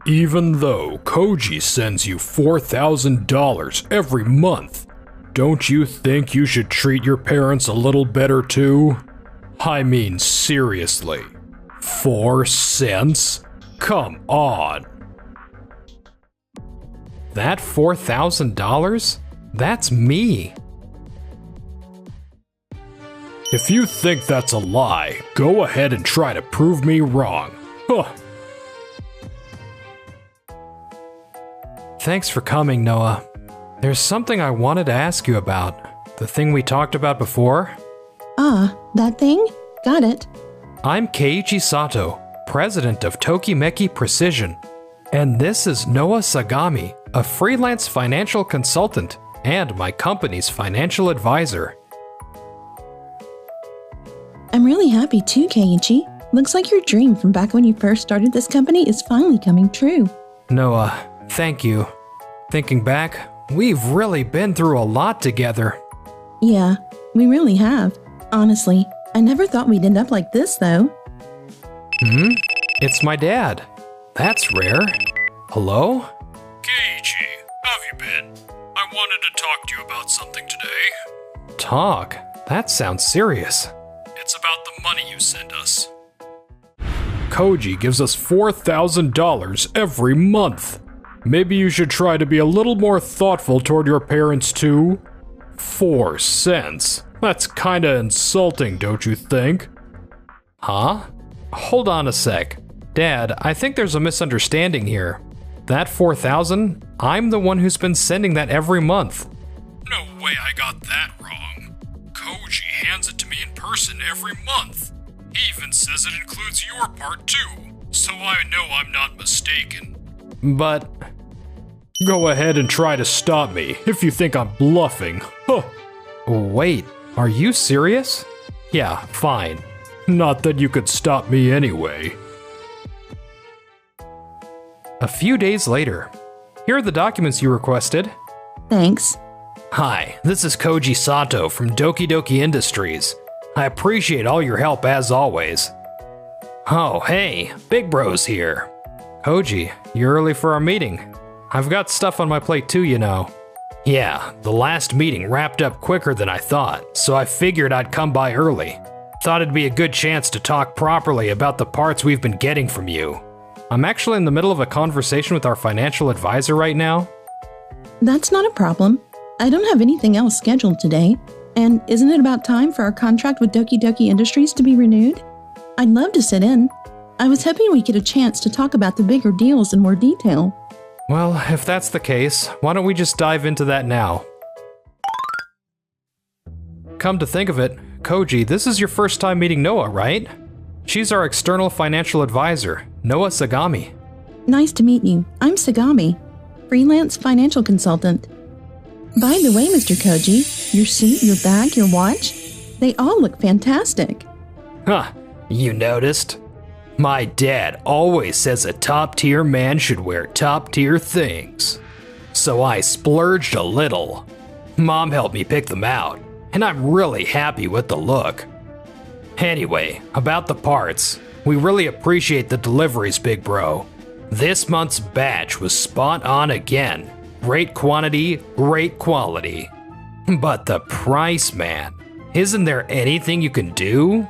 Even though Koji sends you $4,000 every month, don't you think you should treat your parents a little better too? I mean, seriously. 4 cents? Come on. That $4,000? That's me. If you think that's a lie, go ahead and try to prove me wrong. Huh. Thanks for coming, Noah. There's something I wanted to ask you about. The thing we talked about before? Ah, that thing? Got it. I'm Keiichi Sato, president of Tokimeki Precision. And this is Noah Sagami, a freelance financial consultant and my company's financial advisor. I'm really happy too, Keiichi. Looks like your dream from back when you first started this company is finally coming true. Noah, thank you. Thinking back, we've really been through a lot together. Yeah, we really have. Honestly, I never thought we'd end up like this, though. It's my dad. That's rare. Hello? Keiichi, how have you been? I wanted to talk to you about something today. Talk? That sounds serious. It's about the money you send us. Koji gives us $4,000 every month. Maybe you should try to be a little more thoughtful toward your parents too. 4 cents? That's kinda insulting, don't you think? Huh? Hold on a sec. Dad, I think there's a misunderstanding here. That $4,000, I'm the one who's been sending that every month. No way I got that wrong. Koji hands it to me in person every month. He even says it includes your part too, so I know I'm not mistaken. But... Go ahead and try to stop me if you think I'm bluffing. Huh. Wait, are you serious? Yeah, fine. Not that you could stop me anyway. A few days later. Here are the documents you requested. Thanks. Hi, this is Koji Sato from Doki Doki Industries. I appreciate all your help as always. Oh, hey, Big Bro's here. Koji, you're early for our meeting. I've got stuff on my plate too, you know. Yeah, the last meeting wrapped up quicker than I thought, so I figured I'd come by early. Thought it'd be a good chance to talk properly about the parts we've been getting from you. I'm actually in the middle of a conversation with our financial advisor right now. That's not a problem. I don't have anything else scheduled today. And isn't it about time for our contract with Doki Doki Industries to be renewed? I'd love to sit in. I was hoping we'd get a chance to talk about the bigger deals in more detail. Well, if that's the case, why don't we just dive into that now? Come to think of it, Koji, this is your first time meeting Noah, right? She's our external financial advisor, Noah Sagami. Nice to meet you. I'm Sagami, freelance financial consultant. By the way, Mr. Koji, your suit, your bag, your watch, they all look fantastic. Huh, you noticed? My dad always says a top-tier man should wear top-tier things. So I splurged a little. Mom helped me pick them out, and I'm really happy with the look. Anyway, about the parts, we really appreciate the deliveries, Big Bro. This month's batch was spot on again. Great quantity, great quality. But the price, man. Isn't there anything you can do?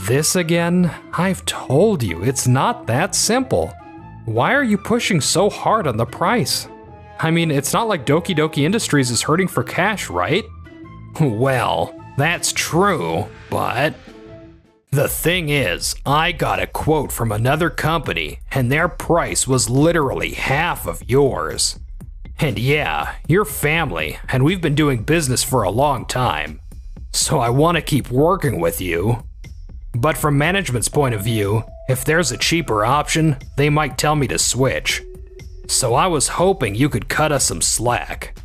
This again? I've told you, it's not that simple. Why are you pushing so hard on the price? I mean, it's not like Doki Doki Industries is hurting for cash, right? Well, that's true, but... The thing is, I got a quote from another company, and their price was literally half of yours. And yeah, you're family, and we've been doing business for a long time. So I want to keep working with you. But from management's point of view, if there's a cheaper option, they might tell me to switch. So I was hoping you could cut us some slack.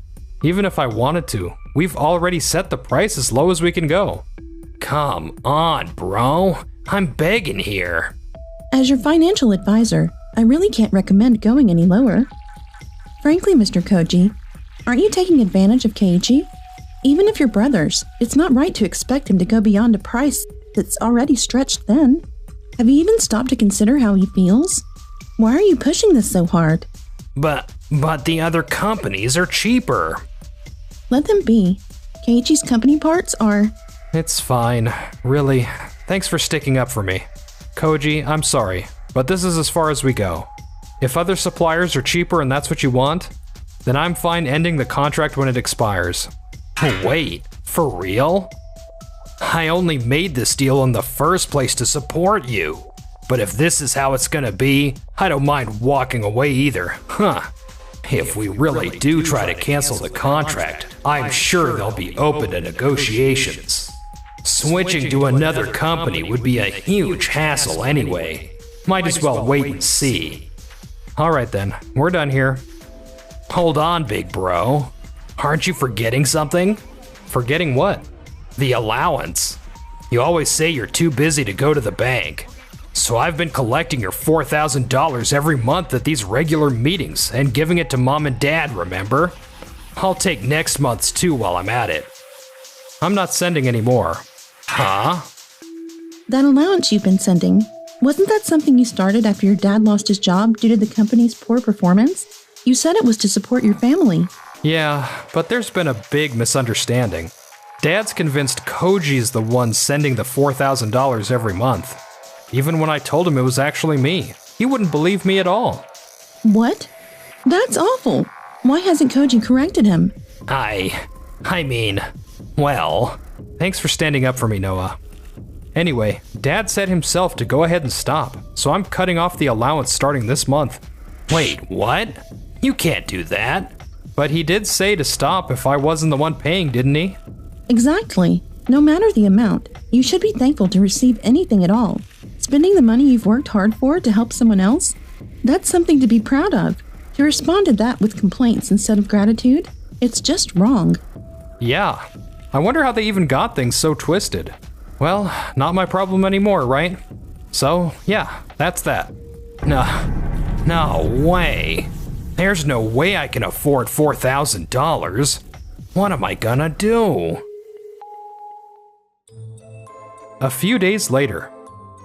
Even if I wanted to, we've already set the price as low as we can go. Come on, bro. I'm begging here. As your financial advisor, I really can't recommend going any lower. Frankly, Mr. Koji, aren't you taking advantage of Keiichi? Even if you're brothers, it's not right to expect him to go beyond a price that's already stretched thin. Have you even stopped to consider how he feels? Why are you pushing this so hard? But the other companies are cheaper. Let them be. Keiichi's company parts are… It's fine. Really. Thanks for sticking up for me. Koji, I'm sorry, but this is as far as we go. If other suppliers are cheaper and that's what you want, then I'm fine ending the contract when it expires. Wait, for real? I only made this deal in the first place to support you. But if this is how it's gonna be, I don't mind walking away either, huh? If we really do try to cancel the contract, I'm sure they'll be open to negotiations. Switching to another company would be a huge hassle anyway. Might as well wait and see. Alright then, we're done here. Hold on, big bro. Aren't you forgetting something? Forgetting what? The allowance. You always say you're too busy to go to the bank. So I've been collecting your $4,000 every month at these regular meetings and giving it to mom and dad, remember? I'll take next month's too while I'm at it. I'm not sending any more. Huh? That allowance you've been sending, wasn't that something you started after your dad lost his job due to the company's poor performance? You said it was to support your family. Yeah, but there's been a big misunderstanding. Dad's convinced Koji's the one sending the $4,000 every month. Even when I told him it was actually me, he wouldn't believe me at all. What? That's awful. Why hasn't Koji corrected him? I mean, well, thanks for standing up for me, Noah. Anyway, Dad said himself to go ahead and stop, so I'm cutting off the allowance starting this month. Wait, what? You can't do that. But he did say to stop if I wasn't the one paying, didn't he? Exactly. No matter the amount, you should be thankful to receive anything at all. Spending the money you've worked hard for to help someone else? That's something to be proud of. To respond to that with complaints instead of gratitude? It's just wrong. Yeah. I wonder how they even got things so twisted. Well, not my problem anymore, right? So, yeah, that's that. No way. There's no way I can afford $4,000. What am I gonna do? A few days later.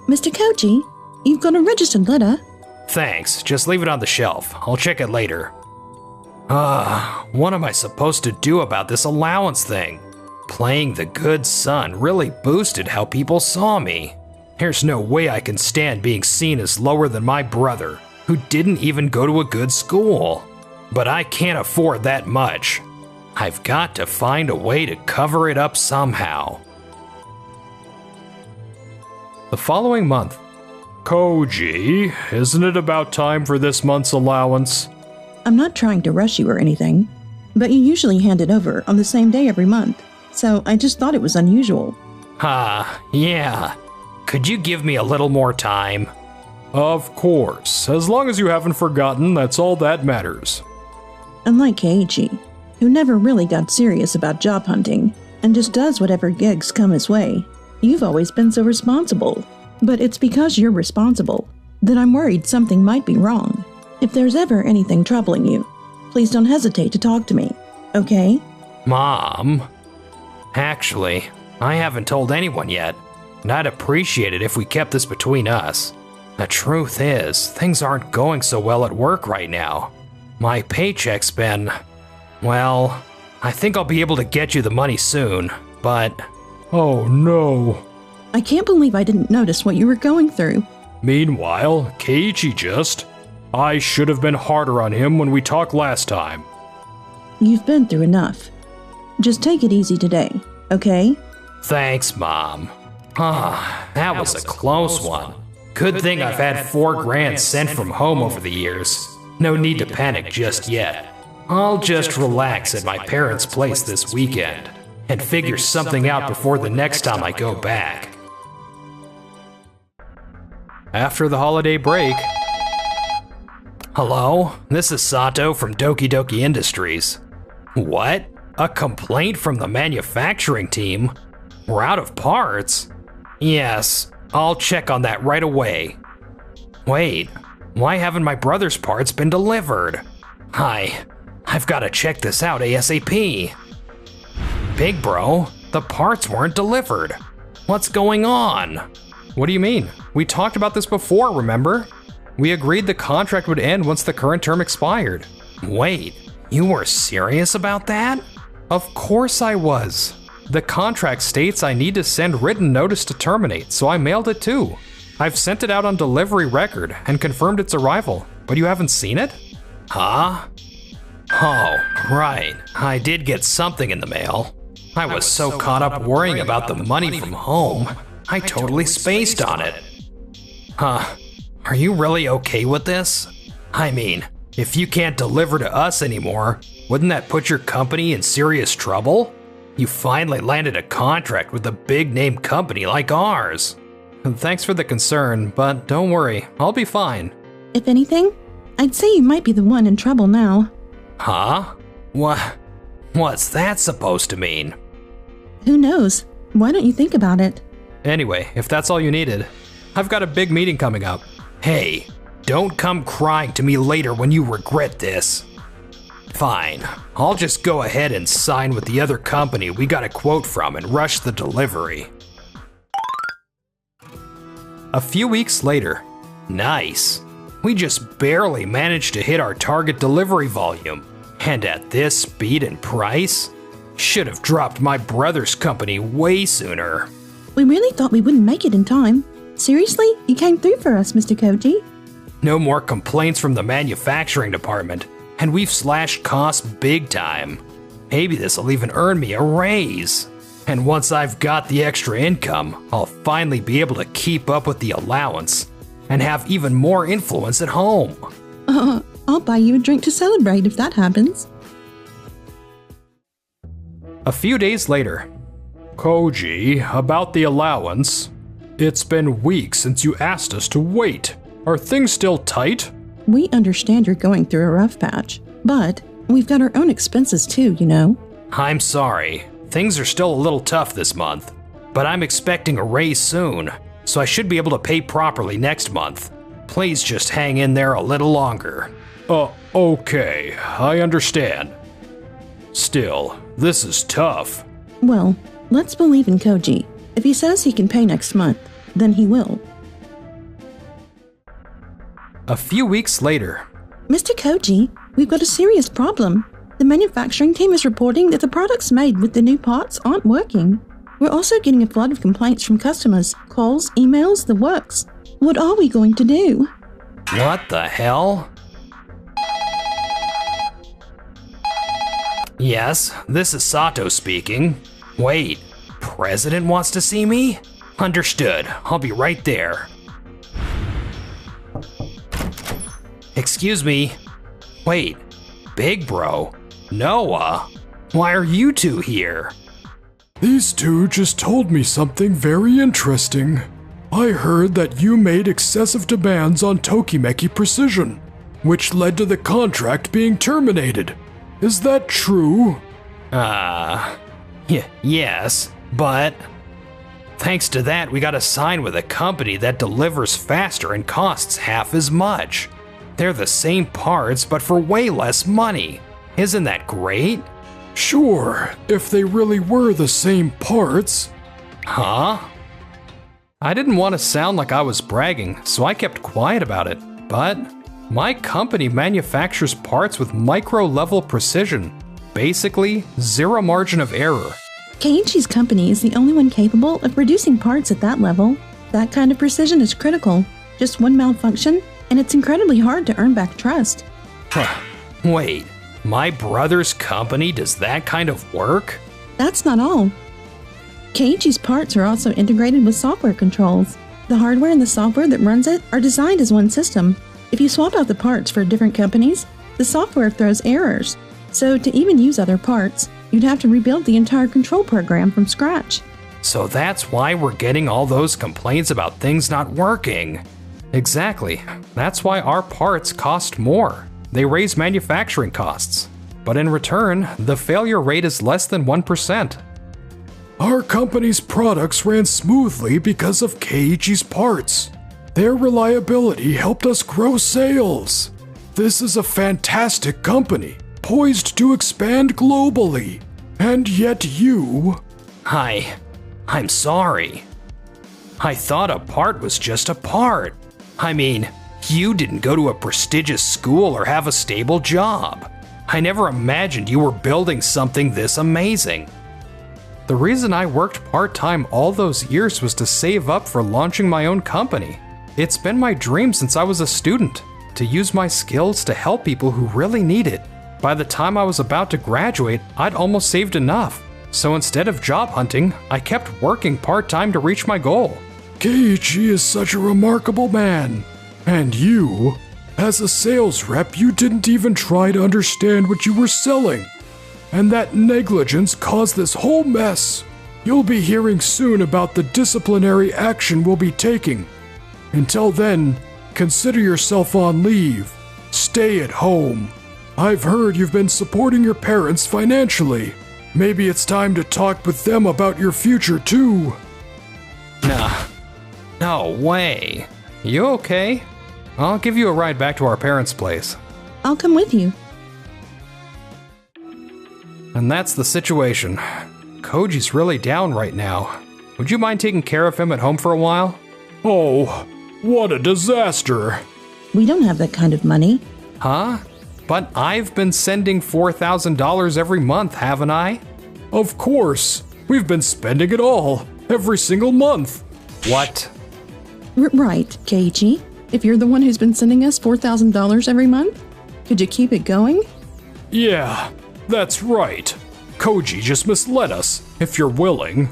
Mr. Koji, you've got a registered letter. Thanks, just leave it on the shelf. I'll check it later. What am I supposed to do about this allowance thing? Playing the good son really boosted how people saw me. There's no way I can stand being seen as lower than my brother, who didn't even go to a good school. But I can't afford that much. I've got to find a way to cover it up somehow. The following month. Koji, isn't it about time for this month's allowance? I'm not trying to rush you or anything, but you usually hand it over on the same day every month, so I just thought it was unusual. Yeah. Could you give me a little more time? Of course. As long as you haven't forgotten, that's all that matters. Unlike Keiichi, who never really got serious about job hunting and just does whatever gigs come his way, you've always been so responsible. But it's because you're responsible that I'm worried something might be wrong. If there's ever anything troubling you, please don't hesitate to talk to me, okay? Mom? Actually, I haven't told anyone yet, and I'd appreciate it if we kept this between us. The truth is, things aren't going so well at work right now. My paycheck's been… well, I think I'll be able to get you the money soon, but… oh no. I can't believe I didn't notice what you were going through. Meanwhile, Keiichi just… I should have been harder on him when we talked last time. You've been through enough. Just take it easy today, okay? Thanks, Mom. That was a close one. Good thing I've had $4,000 sent from home over the years. No need to panic just yet. I'll just relax at my parents' place this weekend and figure something out before the next time I go back. After the holiday break… Hello? This is Sato from Doki Doki Industries. What? A complaint from the manufacturing team? We're out of parts? Yes, I'll check on that right away. Wait, why haven't my brother's parts been delivered? I've got to check this out ASAP. Big bro, the parts weren't delivered. What's going on? What do you mean? We talked about this before, remember? We agreed the contract would end once the current term expired. Wait, you were serious about that? Of course I was. The contract states I need to send written notice to terminate, so I mailed it too. I've sent it out on delivery record and confirmed its arrival, but you haven't seen it? Huh? Oh, right. I did get something in the mail. I was so caught up worrying about the money from home, I totally spaced on it. Huh. Are you really okay with this? I mean, if you can't deliver to us anymore, wouldn't that put your company in serious trouble? You finally landed a contract with a big-name company like ours. Thanks for the concern, but don't worry, I'll be fine. If anything, I'd say you might be the one in trouble now. Huh? What's that supposed to mean? Who knows? Why don't you think about it? Anyway, if that's all you needed, I've got a big meeting coming up. Hey, don't come crying to me later when you regret this. Fine, I'll just go ahead and sign with the other company we got a quote from and rush the delivery. A few weeks later. Nice. We just barely managed to hit our target delivery volume. And at this speed and price, should have dropped my brother's company way sooner. We really thought we wouldn't make it in time. Seriously? You came through for us, Mr. Koji? No more complaints from the manufacturing department, and we've slashed costs big time. Maybe this'll even earn me a raise. And once I've got the extra income, I'll finally be able to keep up with the allowance and have even more influence at home. I'll buy you a drink to celebrate if that happens. A few days later. Koji, about the allowance. It's been weeks since you asked us to wait. Are things still tight? We understand you're going through a rough patch, but we've got our own expenses too, you know. I'm sorry. Things are still a little tough this month, but I'm expecting a raise soon, so I should be able to pay properly next month. Please just hang in there a little longer. Okay, I understand. Still, this is tough. Well, let's believe in Koji. If he says he can pay next month, then he will. A few weeks later. Mr. Koji, we've got a serious problem. The manufacturing team is reporting that the products made with the new parts aren't working. We're also getting a flood of complaints from customers, calls, emails, the works. What are we going to do? What the hell? Yes, this is Sato speaking. Wait, President wants to see me? Understood, I'll be right there. Excuse me. Wait, Big Bro, Noah, why are you two here? These two just told me something very interesting. I heard that you made excessive demands on Tokimeki Precision, which led to the contract being terminated. Is that true? Yes, but thanks to that, we got to sign with a company that delivers faster and costs half as much. They're the same parts, but for way less money. Isn't that great? Sure, if they really were the same parts. Huh? I didn't want to sound like I was bragging, so I kept quiet about it. But my company manufactures parts with micro-level precision. Basically, zero margin of error. Keiichi's company is the only one capable of producing parts at that level. That kind of precision is critical. Just one malfunction, and it's incredibly hard to earn back trust. Wait, my brother's company does that kind of work? That's not all. Keiichi's parts are also integrated with software controls. The hardware and the software that runs it are designed as one system. If you swap out the parts for different companies, the software throws errors. So to even use other parts, you'd have to rebuild the entire control program from scratch. So that's why we're getting all those complaints about things not working. Exactly. That's why our parts cost more. They raise manufacturing costs. But in return, the failure rate is less than 1%. Our company's products ran smoothly because of Keiichi's parts. Their reliability helped us grow sales. This is a fantastic company, poised to expand globally. And yet you... I'm sorry. I thought a part was just a part. I mean, You didn't go to a prestigious school or have a stable job. I never imagined you were building something this amazing. The reason I worked part-time all those years was to save up for launching my own company. It's been my dream since I was a student, to use my skills to help people who really need it. By the time I was about to graduate, I'd almost saved enough. So instead of job hunting, I kept working part-time to reach my goal. Keiichi is such a remarkable man. And you, as a sales rep, you didn't even try to understand what you were selling. And that negligence caused this whole mess. You'll be hearing soon about the disciplinary action we'll be taking. Until then, consider yourself on leave. Stay at home. I've heard you've been supporting your parents financially. Maybe it's time to talk with them about your future too. Nah, no way. You okay? I'll give you a ride back to our parents' place. I'll come with you. And that's the situation. Koji's really down right now. Would you mind taking care of him at home for a while? Oh, what a disaster. We don't have that kind of money. Huh? But I've been sending $4,000 every month, haven't I? Of course. We've been spending it all, every single month. What? Right, Keiichi. If you're the one who's been sending us $4,000 every month, could you keep it going? Yeah, that's right. Koji just misled us, if you're willing.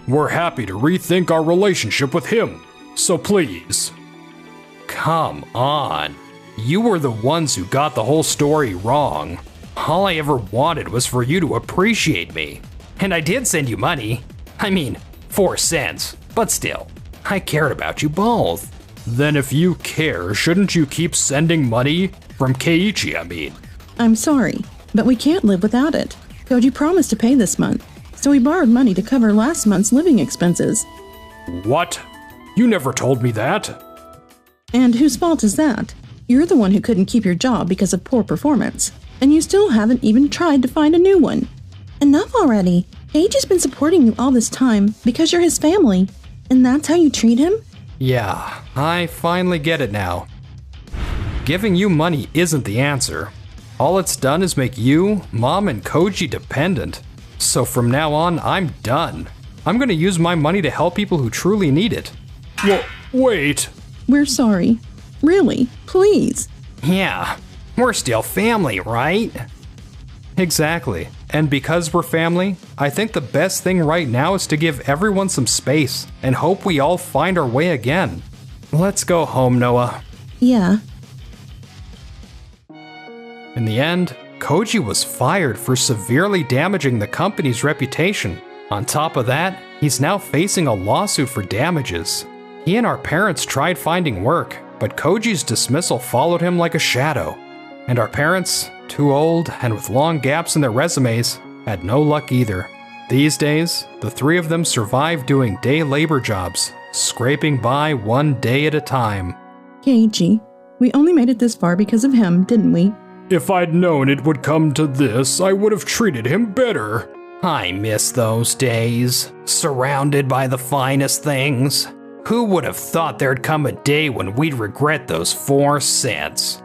We're happy to rethink our relationship with him, so please. Come on. You were the ones who got the whole story wrong. All I ever wanted was for you to appreciate me. And I did send you money. I mean, 4 cents, but still, I cared about you both. Then if you care, shouldn't you keep sending money? From Keiichi, I mean. I'm sorry, but we can't live without it. Koji promised to pay this month, so we borrowed money to cover last month's living expenses. What? You never told me that. And whose fault is that? You're the one who couldn't keep your job because of poor performance, and you still haven't even tried to find a new one. Enough already. Keiichi's been supporting you all this time because you're his family, and that's how you treat him? Yeah, I finally get it now. Giving you money isn't the answer. All it's done is make you, Mom, and Koji dependent. So from now on, I'm done. I'm gonna use my money to help people who truly need it. Wait. We're sorry. Really, please. Yeah, we're still family, right? Exactly. And because we're family, I think the best thing right now is to give everyone some space and hope we all find our way again. Let's go home, Noah. Yeah. In the end, Koji was fired for severely damaging the company's reputation. On top of that, he's now facing a lawsuit for damages. He and our parents tried finding work, but Koji's dismissal followed him like a shadow. And our parents, too old and with long gaps in their resumes, had no luck either. These days, the 3 of them survive doing day labor jobs, scraping by 1 day at a time. Keiichi, we only made it this far because of him, didn't we? If I'd known it would come to this, I would have treated him better. I miss those days, surrounded by the finest things. Who would have thought there'd come a day when we'd regret those 4 cents?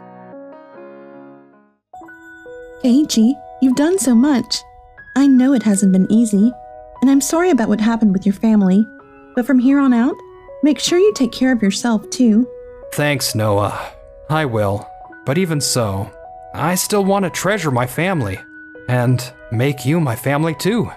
Keiichi, you've done so much. I know it hasn't been easy, and I'm sorry about what happened with your family, but from here on out, make sure you take care of yourself too. Thanks, Noah. I will. But even so, I still want to treasure my family, and make you my family too.